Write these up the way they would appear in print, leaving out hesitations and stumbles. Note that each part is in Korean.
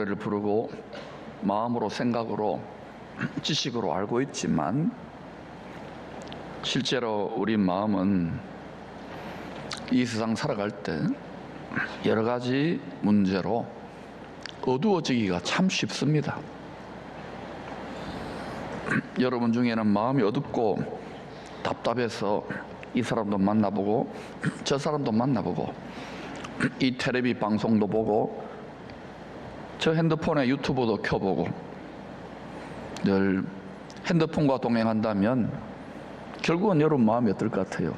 노래를 부르고 마음으로 생각으로 지식으로 알고 있지만 실제로 우리 마음은 이 세상 살아갈 때 여러 가지 문제로 어두워지기가 참 쉽습니다. 여러분 중에는 마음이 어둡고 답답해서 이 사람도 만나보고 저 사람도 만나보고 이 텔레비 방송도 보고 저 핸드폰에 유튜브도 켜보고 늘 핸드폰과 동행한다면 결국은 여러분 마음이 어떨 것 같아요?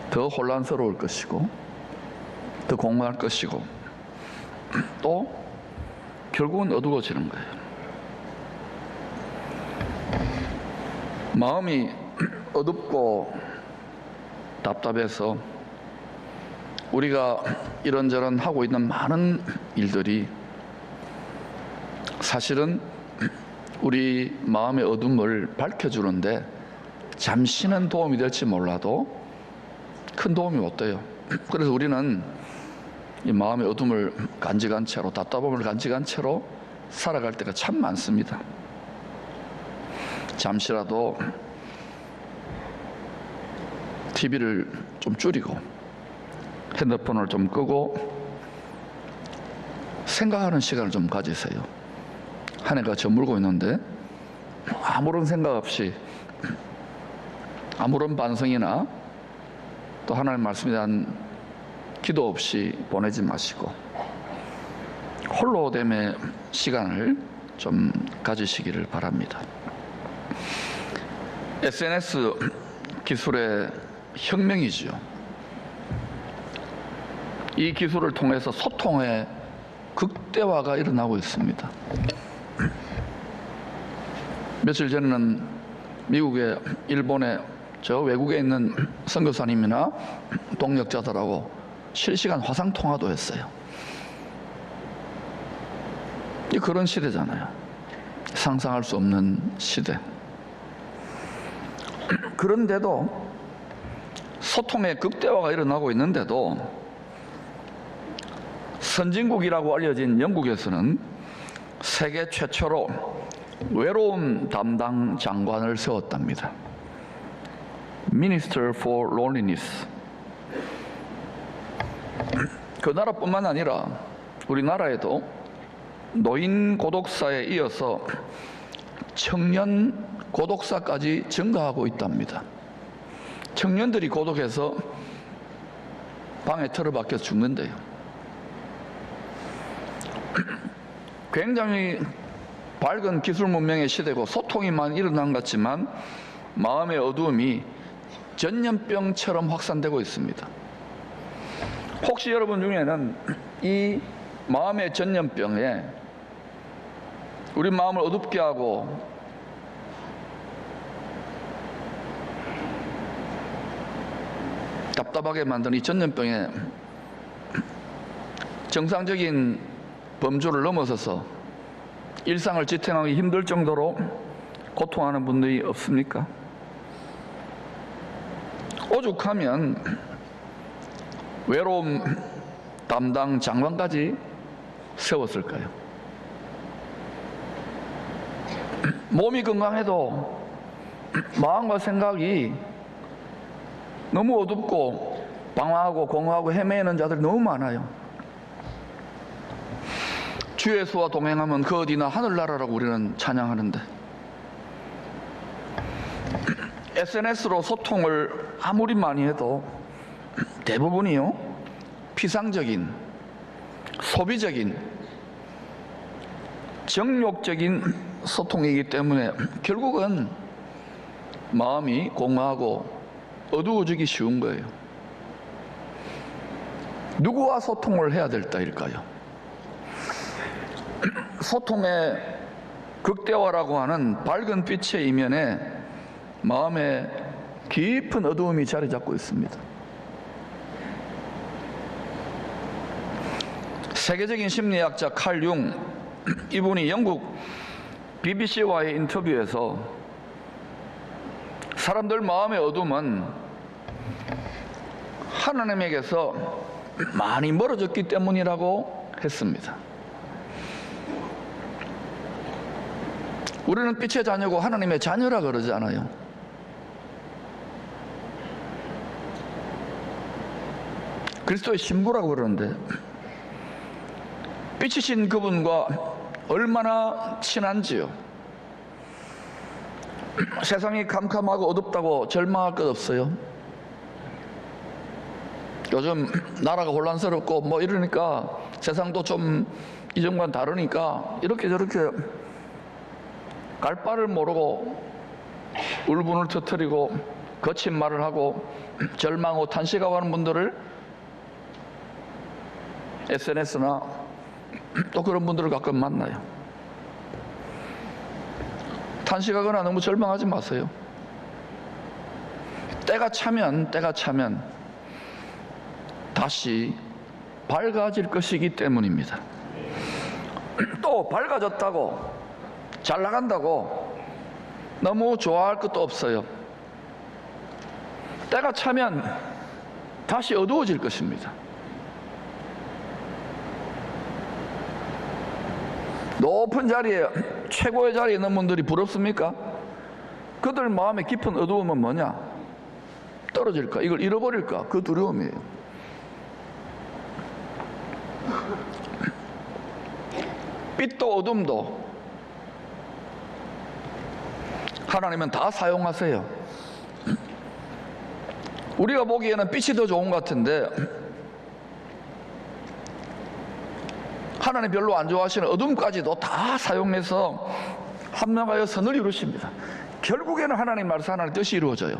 더 혼란스러울 것이고 더 공허할 것이고 또 결국은 어두워지는 거예요. 마음이 어둡고 답답해서 우리가 이런저런 하고 있는 많은 일들이 사실은 우리 마음의 어둠을 밝혀주는데 잠시는 도움이 될지 몰라도 큰 도움이 못 돼요. 그래서 우리는 이 마음의 어둠을 간직한 채로, 답답함을 간직한 채로 살아갈 때가 참 많습니다. 잠시라도 TV를 좀 줄이고 핸드폰을 좀 끄고 생각하는 시간을 좀 가지세요. 한 해가 저물고 있는데 아무런 생각 없이 아무런 반성이나 또 하나님 말씀에 대한 기도 없이 보내지 마시고 홀로됨의 시간을 좀 가지시기를 바랍니다. SNS 기술의 혁명이지요. 이 기술을 통해서 소통의 극대화가 일어나고 있습니다. 며칠 전에는 미국에, 일본에, 저 외국에 있는 선교사님이나 동역자들하고 실시간 화상통화도 했어요. 그런 시대잖아요. 상상할 수 없는 시대. 그런데도 소통의 극대화가 일어나고 있는데도 선진국이라고 알려진 영국에서는 세계 최초로 외로움 담당 장관을 세웠답니다. Minister for Loneliness. 그 나라뿐만 아니라 우리나라에도 노인 고독사에 이어서 청년 고독사까지 증가하고 있답니다. 청년들이 고독해서 방에 틀어박혀 죽는데요. 굉장히 밝은 기술 문명의 시대고 소통이 많이 일어난 것 같지만 마음의 어두움이 전염병처럼 확산되고 있습니다. 혹시 여러분 중에는 이 마음의 전염병에 우리 마음을 어둡게 하고 답답하게 만드는 이 전염병에 정상적인 범주를 넘어서서 일상을 지탱하기 힘들 정도로 고통하는 분들이 없습니까? 오죽하면 외로움 담당 장관까지 세웠을까요? 몸이 건강해도 마음과 생각이 너무 어둡고 방황하고 공허하고 헤매는 자들이 너무 많아요. 주 예수와 동행하면 그 어디나 하늘나라라고 우리는 찬양하는데 SNS로 소통을 아무리 많이 해도 대부분이요 피상적인, 소비적인, 정욕적인 소통이기 때문에 결국은 마음이 공허하고 어두워지기 쉬운 거예요. 누구와 소통을 해야 될 때일까요? 소통의 극대화라고 하는 밝은 빛의 이면에 마음에 깊은 어두움이 자리 잡고 있습니다. 세계적인 심리학자 칼 융, 이분이 영국 BBC와의 인터뷰에서 사람들 마음의 어둠은 하나님에게서 많이 멀어졌기 때문이라고 했습니다. 우리는 빛의 자녀고 하나님의 자녀라 그러지 않아요? 그리스도의 신부라고 그러는데 빛이신 그분과 얼마나 친한지요. 세상이 캄캄하고 어둡다고 절망할 것 없어요. 요즘 나라가 혼란스럽고 뭐 이러니까 세상도 좀 이전과는 다르니까 이렇게 저렇게 갈 바를 모르고 울분을 터뜨리고 거친 말을 하고 절망하고 탄식하고 하는 분들을 SNS나 또 그런 분들을 가끔 만나요. 탄식하거나 너무 절망하지 마세요. 때가 차면 다시 밝아질 것이기 때문입니다. 또 밝아졌다고 잘 나간다고 너무 좋아할 것도 없어요. 때가 차면 다시 어두워질 것입니다. 높은 자리에 최고의 자리에 있는 분들이 부럽습니까? 그들 마음의 깊은 어두움은 뭐냐? 떨어질까? 이걸 잃어버릴까? 그 두려움이에요. 빛도 어둠도 하나님은 다 사용하세요. 우리가 보기에는 빛이 더 좋은 것 같은데 하나님 별로 안 좋아하시는 어둠까지도 다 사용해서 한명하여 선을 이루십니다. 결국에는 하나님 말씀, 하나님 뜻이 이루어져요.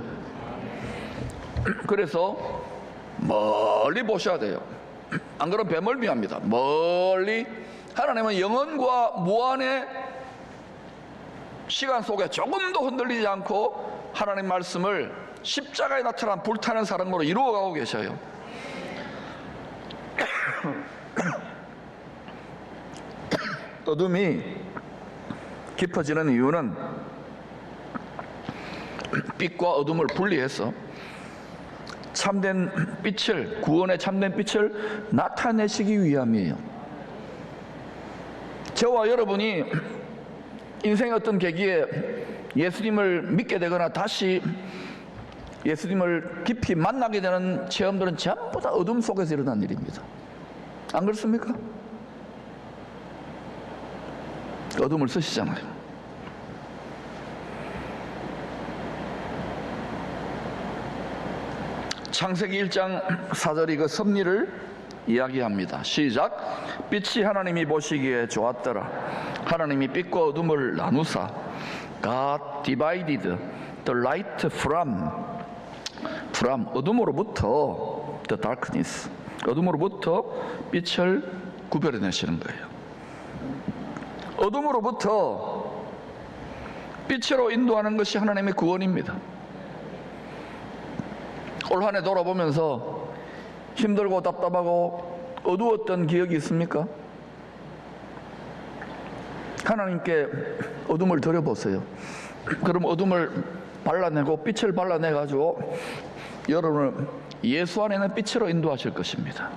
그래서 멀리 보셔야 돼요. 안 그러면 배멀미합니다. 멀리. 하나님은 영원과 무한의 시간 속에 조금도 흔들리지 않고 하나님 말씀을 십자가에 나타난 불타는 사랑으로 이루어가고 계셔요. 어둠이 깊어지는 이유는 빛과 어둠을 분리해서 참된 빛을, 구원의 참된 빛을 나타내시기 위함이에요. 저와 여러분이 인생의 어떤 계기에 예수님을 믿게 되거나 다시 예수님을 깊이 만나게 되는 체험들은 전부 다 어둠 속에서 일어난 일입니다. 안 그렇습니까? 어둠을 쓰시잖아요. 창세기 1장 4절이 그 섭리를 이야기합니다. 시작. 빛이 하나님이 보시기에 좋았더라. 하나님이 빛과 어둠을 나누사 God divided the light from 어둠으로부터 the darkness, 어둠으로부터 빛을 구별해내시는 거예요. 어둠으로부터 빛으로 인도하는 것이 하나님의 구원입니다. 올 한 해 돌아보면서 힘들고 답답하고 어두웠던 기억이 있습니까? 하나님께 어둠을 드려보세요. 그럼 어둠을 발라내고 빛을 발라내가지고 여러분을 예수 안에 있는 빛으로 인도하실 것입니다.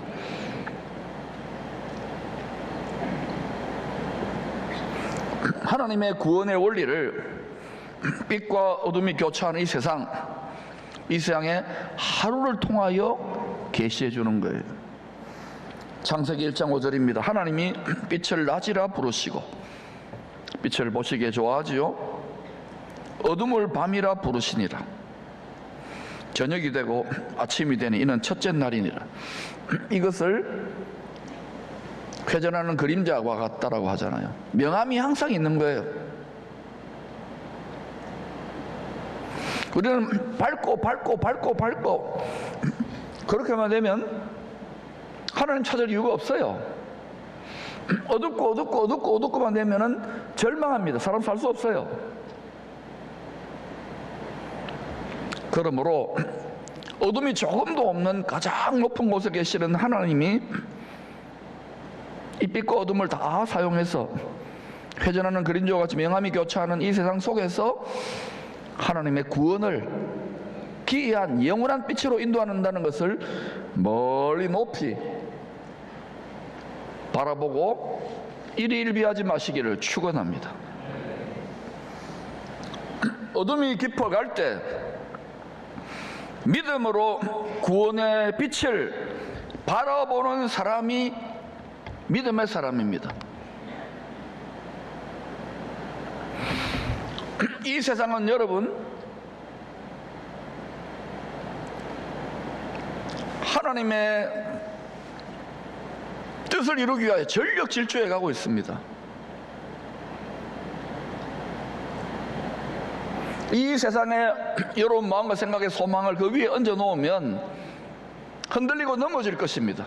하나님의 구원의 원리를 빛과 어둠이 교차하는 이 세상에 하루를 통하여 계시해 주는 거예요. 창세기 1장 5절입니다. 하나님이 빛을 낮이라 부르시고 빛을 보시기에 좋아하지요. 어둠을 밤이라 부르시니라. 저녁이 되고 아침이 되니 이는 첫째 날이니라. 이것을 회전하는 그림자와 같다라고 하잖아요. 명암이 항상 있는 거예요. 우리는 밝고 그렇게만 되면 하나님 찾을 이유가 없어요. 어둡고만 되면은 절망합니다. 사람 살 수 없어요. 그러므로 어둠이 조금도 없는 가장 높은 곳에 계시는 하나님이 이 빛과 어둠을 다 사용해서 회전하는 그림자와 같이 명암이 교차하는 이 세상 속에서 하나님의 구원을 기이한 영원한 빛으로 인도한다는 것을 멀리 높이 바라보고 일희일비하지 마시기를 축원합니다. 어둠이 깊어갈 때 믿음으로 구원의 빛을 바라보는 사람이 믿음의 사람입니다. 이 세상은 여러분, 하나님의 뜻을 이루기 위하여 전력 질주해 가고 있습니다. 이 세상에 여러분 마음과 생각의 소망을 그 위에 얹어 놓으면 흔들리고 넘어질 것입니다.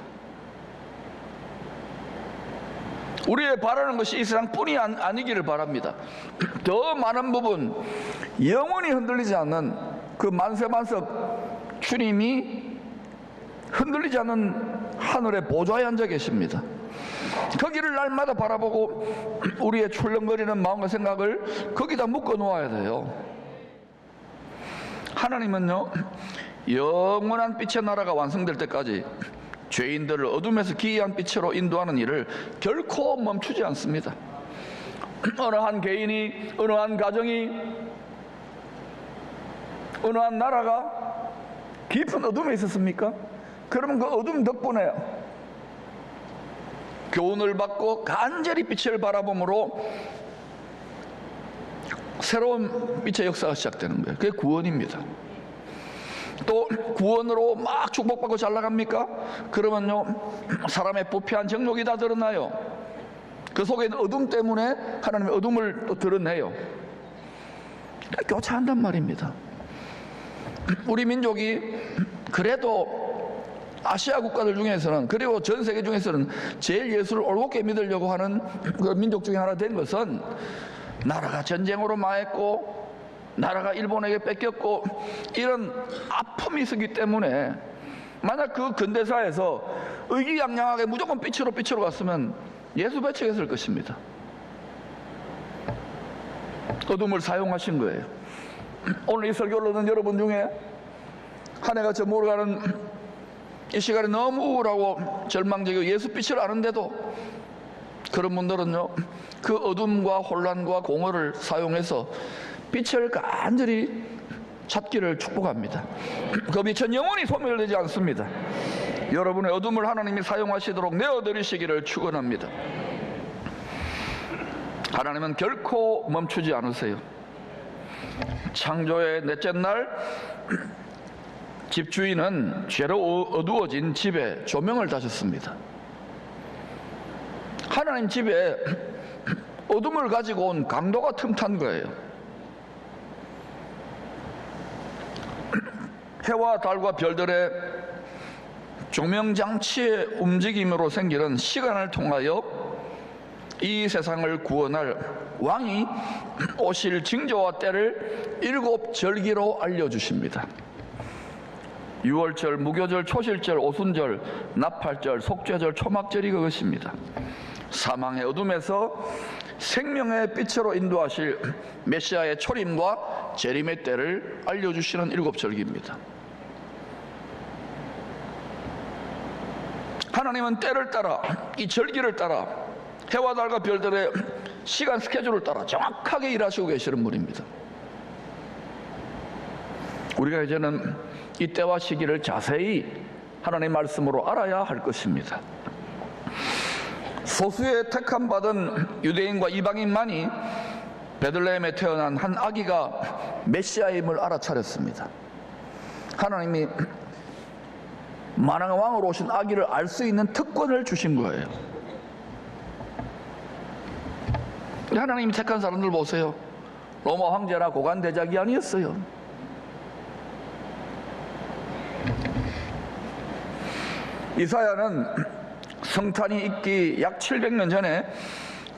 우리의 바라는 것이 이 세상뿐이 아니기를 바랍니다. 더 많은 부분, 영원히 흔들리지 않는 그 만세만석 주님이 흔들리지 않는 하늘의 보좌에 앉아 계십니다. 거기를 날마다 바라보고 우리의 출렁거리는 마음과 생각을 거기다 묶어 놓아야 돼요. 하나님은요, 영원한 빛의 나라가 완성될 때까지 죄인들을 어둠에서 기이한 빛으로 인도하는 일을 결코 멈추지 않습니다. 어느 한 개인이, 어느 한 가정이, 어느 한 나라가 깊은 어둠에 있었습니까? 그러면 그 어둠 덕분에 교훈을 받고 간절히 빛을 바라봄으로 새로운 빛의 역사가 시작되는 거예요. 그게 구원입니다. 또 구원으로 막 축복받고 잘 나갑니까? 그러면요, 사람의 부패한 정욕이 다 드러나요. 그 속에 있는 어둠 때문에 하나님의 어둠을 또 드러내요. 교차한단 말입니다. 우리 민족이 그래도 아시아 국가들 중에서는, 그리고 전 세계 중에서는 제일 예수를 올곧게 믿으려고 하는 그 민족 중에 하나 된 것은, 나라가 전쟁으로 망했고 나라가 일본에게 뺏겼고 이런 아픔이 있었기 때문에, 만약 그 근대사에서 의기양양하게 무조건 빛으로 갔으면 예수 배척했을 것입니다. 어둠을 사용하신 거예요. 오늘 이 설교를 듣는 여러분 중에 한 해가 저물어가는 이 시간에 너무 우울하고 절망적이고 예수 빛을 아는데도, 그런 분들은요, 그 어둠과 혼란과 공허를 사용해서 빛을 간절히 찾기를 축복합니다. 그 빛은 영원히 소멸되지 않습니다. 여러분의 어둠을 하나님이 사용하시도록 내어드리시기를 축원합니다. 하나님은 결코 멈추지 않으세요. 창조의 넷째 날 집주인은 죄로 어두워진 집에 조명을 다셨습니다. 하나님 집에 어둠을 가지고 온 강도가 틈탄 거예요. 해와 달과 별들의 조명장치의 움직임으로 생기는 시간을 통하여 이 세상을 구원할 왕이 오실 징조와 때를 7절기로 알려주십니다. 유월절, 무교절, 초실절, 오순절, 나팔절, 속죄절, 초막절이 그것입니다. 사망의 어둠에서 생명의 빛으로 인도하실 메시아의 초림과 재림의 때를 알려주시는 7절기입니다. 하나님은 때를 따라, 이 절기를 따라, 해와 달과 별들의 시간 스케줄을 따라 정확하게 일하시고 계시는 분입니다. 우리가 이제는 이 때와 시기를 자세히 하나님의 말씀으로 알아야 할 것입니다. 소수의 택함받은 유대인과 이방인만이 베들레헴에 태어난 한 아기가 메시아임을 알아차렸습니다. 하나님이 만왕의 왕으로 오신 아기를 알 수 있는 특권을 주신 거예요. 하나님이 택한 사람들 보세요. 로마 황제나 고관 대작이 아니었어요. 이사야는 성탄이 있기 약 700년 전에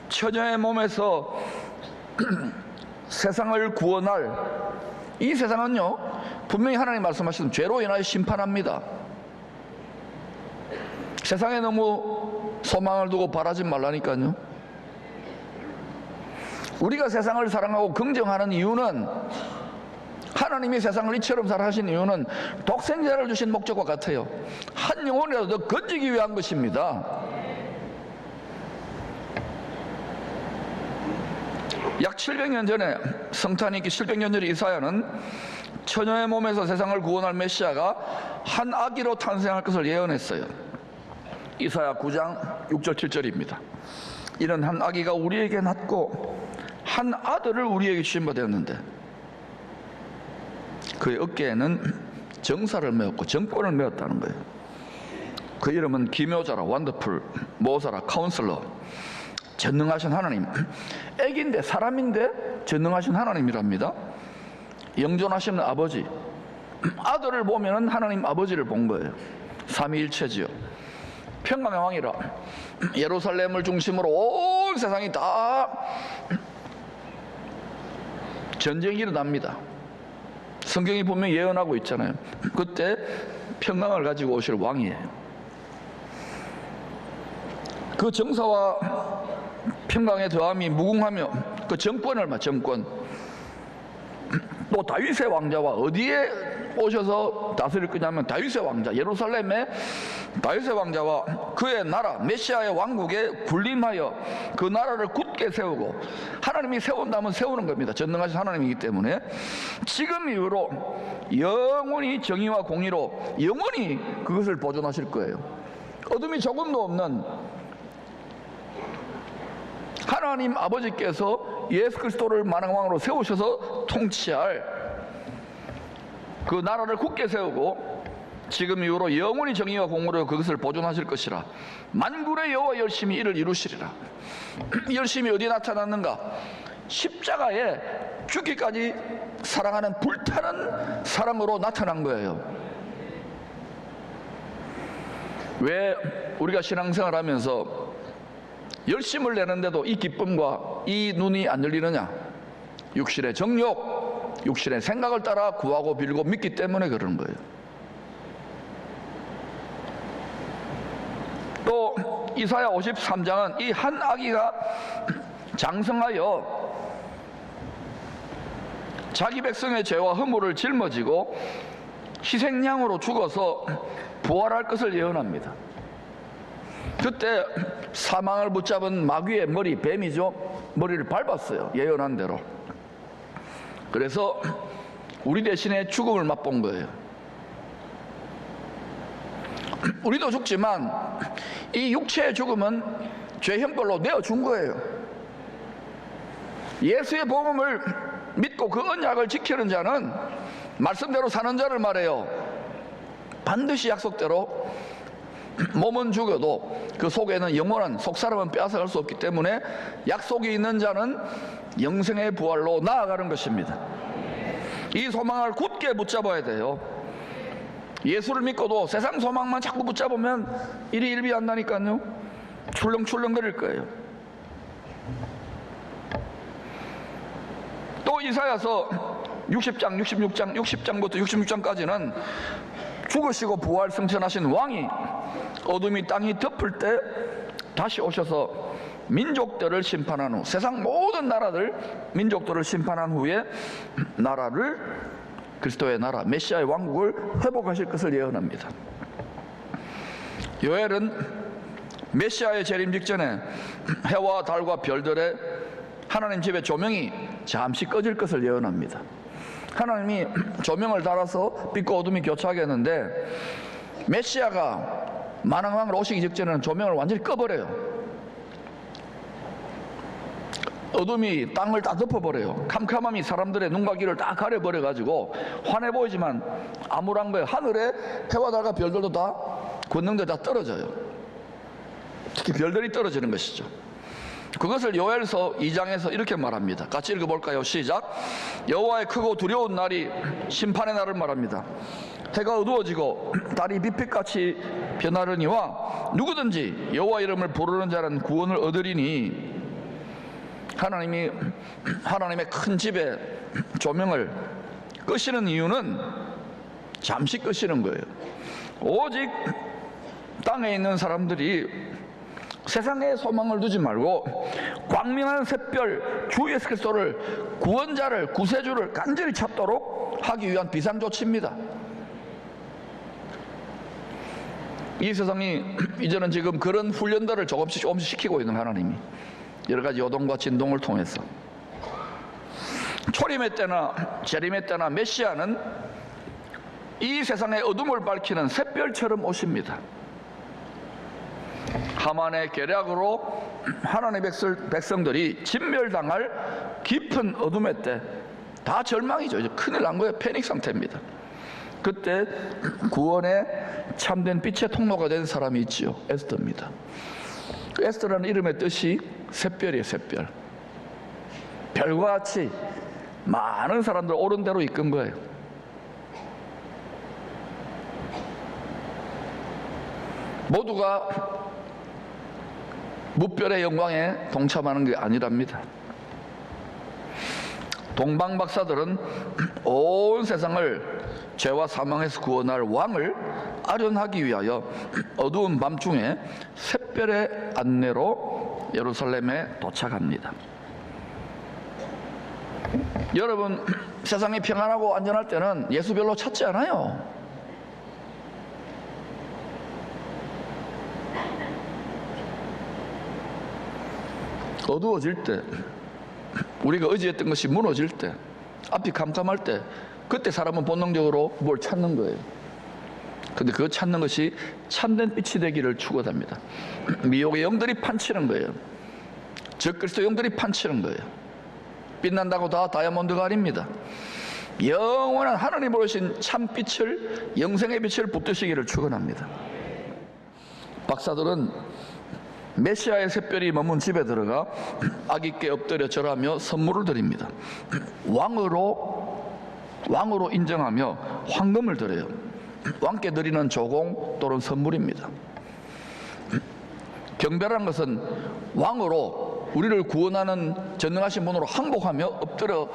처녀의 몸에서 세상을 구원할, 이 세상은요 분명히 하나님 말씀하신 죄로 인하여 심판합니다. 세상에 너무 소망을 두고 바라지 말라니까요. 우리가 세상을 사랑하고 긍정하는 이유는, 하나님이 세상을 이처럼 살아하신 이유는 독생자를 주신 목적과 같아요. 한 영혼이라도 더 건지기 위한 것입니다. 약 700년 전에, 성탄이 있기 700년 전에 이사야는 처녀의 몸에서 세상을 구원할 메시아가 한 아기로 탄생할 것을 예언했어요. 이사야 9장 6절 7절입니다. 이런 한 아기가 우리에게 낳고 한 아들을 우리에게 주신 바 되었는데 그의 어깨에는 정사를 메었고 정권을 메었다는 거예요. 그 이름은 기묘자라, 원더풀, 모사라, 카운슬러, 전능하신 하나님. 애기인데, 사람인데 전능하신 하나님이랍니다. 영존하시는 아버지. 아들을 보면은 하나님 아버지를 본 거예요. 삼위일체지요. 평강의 왕이라. 예루살렘을 중심으로 온 세상이 다 전쟁이 일어납니다. 성경이 분명히 예언하고 있잖아요. 그때 평강을 가지고 오실 왕이에요. 그 정사와 평강의 더함이 무궁하며 그 정권을 정권, 또 다윗의 왕자와 어디에 오셔서 다스릴 거냐면 다윗의 왕자, 예루살렘의 다윗의 왕자와 그의 나라, 메시아의 왕국에 군림하여 그 나라를 굳게 세우고, 하나님이 세운다면 세우는 겁니다. 전능하신 하나님이기 때문에 지금 이후로 영원히 정의와 공의로 영원히 그것을 보존하실 거예요. 어둠이 조금도 없는 하나님 아버지께서 예수 그리스도를 만왕왕으로 세우셔서 통치할 그 나라를 굳게 세우고 지금 이후로 영원히 정의와 공의로 그것을 보존하실 것이라. 만군의 여호와 열심히 이를 이루시리라. 열심히 어디에 나타났는가? 십자가에 죽기까지 사랑하는 불타는 사랑으로 나타난 거예요. 왜 우리가 신앙생활 하면서 열심을 내는데도 이 기쁨과 이 눈이 안 열리느냐? 육신의 정욕, 육신의 생각을 따라 구하고 빌고 믿기 때문에 그러는 거예요. 또 이사야 53장은 이 한 아기가 장성하여 자기 백성의 죄와 허물을 짊어지고 희생양으로 죽어서 부활할 것을 예언합니다. 그때 사망을 붙잡은 마귀의 머리, 뱀이죠, 머리를 밟았어요. 예언한 대로. 그래서 우리 대신에 죽음을 맛본 거예요. 우리도 죽지만 이 육체의 죽음은 죄 형벌로 내어준 거예요. 예수의 복음을 믿고 그 언약을 지키는 자는 말씀대로 사는 자를 말해요. 반드시 약속대로 몸은 죽어도 그 속에는 영원한, 속사람은 빼앗아갈 수 없기 때문에 약속이 있는 자는 영생의 부활로 나아가는 것입니다. 이 소망을 굳게 붙잡아야 돼요. 예수를 믿고도 세상 소망만 자꾸 붙잡으면 일이 일비한다니까요. 출렁출렁거릴 거예요. 또 이사야서 60장, 66장, 60장부터 66장까지는 죽으시고 부활 승천하신 왕이 어둠이 땅이 덮을 때 다시 오셔서 민족들을 심판한 후, 세상 모든 나라들, 민족들을 심판한 후에 나라를, 그리스도의 나라, 메시아의 왕국을 회복하실 것을 예언합니다. 요엘은 메시아의 재림 직전에 해와 달과 별들의 하나님 집의 조명이 잠시 꺼질 것을 예언합니다. 하나님이 조명을 달아서 빛과 어둠이 교차하게 했는데 메시아가 만왕왕으로 오시기 직전에는 조명을 완전히 꺼버려요. 어둠이 땅을 다 덮어버려요. 캄캄함이 사람들의 눈과 귀를 다 가려버려가지고 환해 보이지만 암울한 거예요. 하늘에 해와 달과 별들도 다, 권능들 다 떨어져요. 특히 별들이 떨어지는 것이죠. 그것을 요엘서 2장에서 이렇게 말합니다. 같이 읽어볼까요? 시작. 여호와의 크고 두려운 날이 심판의 날을 말합니다. 해가 어두워지고 달이 빛빛같이 변하려니와 누구든지 여호와 이름을 부르는 자는 구원을 얻으리니, 하나님의 큰 집에 조명을 끄시는 이유는 잠시 끄시는 거예요. 오직 땅에 있는 사람들이 세상에 소망을 두지 말고 광명한 샛별 주 예수 그리스도를, 구원자를, 구세주를 간절히 찾도록 하기 위한 비상조치입니다. 이 세상이 이제는 지금 그런 훈련들을 조금씩 시키고 있는 하나님이 여러 가지 요동과 진동을 통해서 초림의 때나 재림의 때나 메시아는 이 세상의 어둠을 밝히는 샛별처럼 오십니다. 하만의 계략으로 하나님의 백성들이 진멸당할 깊은 어둠의 때, 다 절망이죠. 이제 큰일 난 거예요. 패닉 상태입니다. 그때 구원의 참된 빛의 통로가 된 사람이 있지요. 에스더입니다. 에스더라는 이름의 뜻이 샛별이에요. 샛별. 별과 같이 많은 사람들 옳은 대로 이끈 거예요. 모두가 무별의 영광에 동참하는 게 아니랍니다. 동방 박사들은 온 세상을 죄와 사망에서 구원할 왕을 아련하기 위하여 어두운 밤중에 샛별의 안내로 예루살렘에 도착합니다. 여러분, 세상이 평안하고 안전할 때는 예수 별로 찾지 않아요. 어두워질 때, 우리가 의지했던 것이 무너질 때, 앞이 캄캄할 때, 그때 사람은 본능적으로 뭘 찾는 거예요. 근데 그거 찾는 것이 참된 빛이 되기를 추구합니다. 미혹의 영들이 판치는 거예요. 적그리스도 영들이 판치는 거예요. 빛난다고 다 다이아몬드가 아닙니다. 영원한 하나님으로 오신 참빛을, 영생의 빛을 붙드시기를 축원합니다. 박사들은 메시아의 샛별이 머문 집에 들어가 아기께 엎드려 절하며 선물을 드립니다. 왕으로 인정하며 황금을 드려요. 왕께 드리는 조공 또는 선물입니다. 경배라는 것은 왕으로 우리를 구원하는 전능하신 분으로 항복하며 엎드려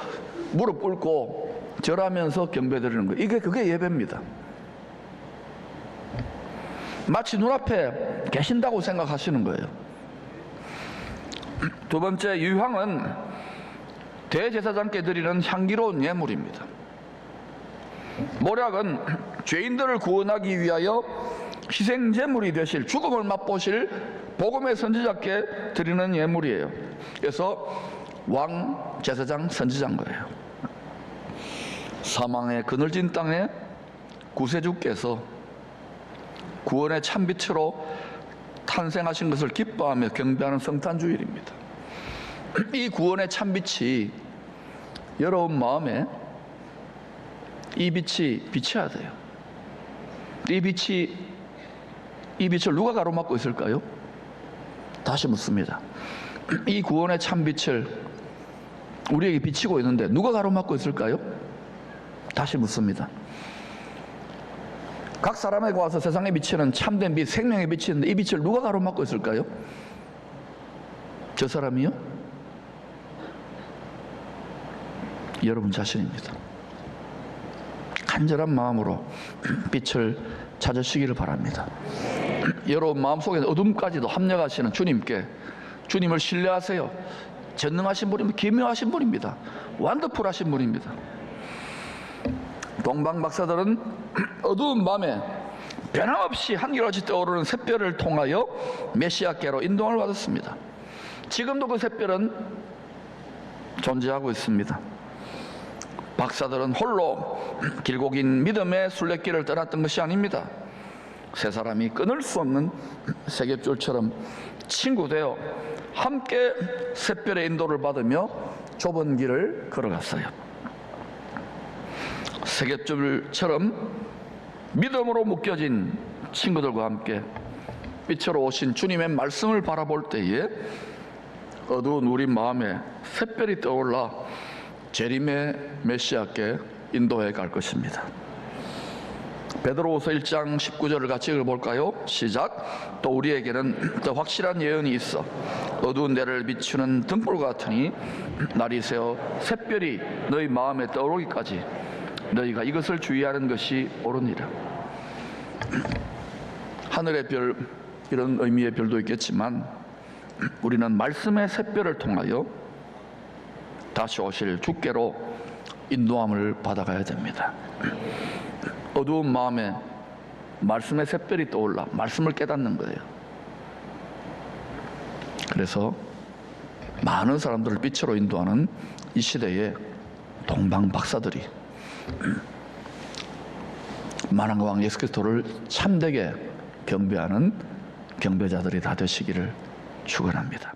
무릎 꿇고 절하면서 경배드리는 거예요. 그게 예배입니다. 마치 눈앞에 계신다고 생각하시는 거예요. 두 번째, 유향은 대제사장께 드리는 향기로운 예물입니다. 모략은 죄인들을 구원하기 위하여 희생제물이 되실, 죽음을 맛보실 복음의 선지자께 드리는 예물이에요. 그래서 왕, 제사장, 선지자인 거예요. 사망의 그늘진 땅에 구세주께서 구원의 참빛으로 탄생하신 것을 기뻐하며 경배하는 성탄주일입니다. 이 구원의 참빛이 여러분 마음에, 이 빛이 비쳐야 돼요. 이 빛을 누가 가로막고 있을까요? 다시 묻습니다. 이 구원의 참빛을 우리에게 비치고 있는데 누가 가로막고 있을까요? 다시 묻습니다. 각 사람에게 와서 세상에 비치는 참된 빛, 생명의 빛이 있는데 이 빛을 누가 가로막고 있을까요? 저 사람이요? 여러분 자신입니다. 간절한 마음으로 빛을 찾으시기를 바랍니다. 여러분 마음속에 어둠까지도 합력하시는 주님께, 주님을 신뢰하세요. 전능하신 분입니다. 기묘하신 분입니다. 완더풀하신 분입니다. 동방 박사들은 어두운 밤에 변함없이 한결같이 떠오르는 샛별을 통하여 메시아께로 인도를 받았습니다. 지금도 그 샛별은 존재하고 있습니다. 박사들은 홀로 길고 긴 믿음의 순례길을 떠났던 것이 아닙니다. 세 사람이 끊을 수 없는 세겹줄처럼 친구 되어 함께 샛별의 인도를 받으며 좁은 길을 걸어갔어요. 세겹줄처럼 믿음으로 묶여진 친구들과 함께 빛으로 오신 주님의 말씀을 바라볼 때에 어두운 우리 마음에 샛별이 떠올라 재림의 메시아께 인도해 갈 것입니다. 베드로후서 1장 19절을 같이 읽어볼까요? 시작. 또 우리에게는 더 확실한 예언이 있어 어두운 데를 비추는 등불 같으니 날이 새어 샛별이 너희 마음에 떠오르기까지 너희가 이것을 주의하는 것이 옳으니라. 하늘의 별, 이런 의미의 별도 있겠지만 우리는 말씀의 샛별을 통하여 다시 오실 주께로 인도함을 받아가야 됩니다. 어두운 마음에 말씀의 샛별이 떠올라 말씀을 깨닫는 거예요. 그래서 많은 사람들을 빛으로 인도하는 이 시대에 동방 박사들이 만왕과 왕 예수 그리스도를 참되게 경배하는 경배자들이 다 되시기를 축원합니다.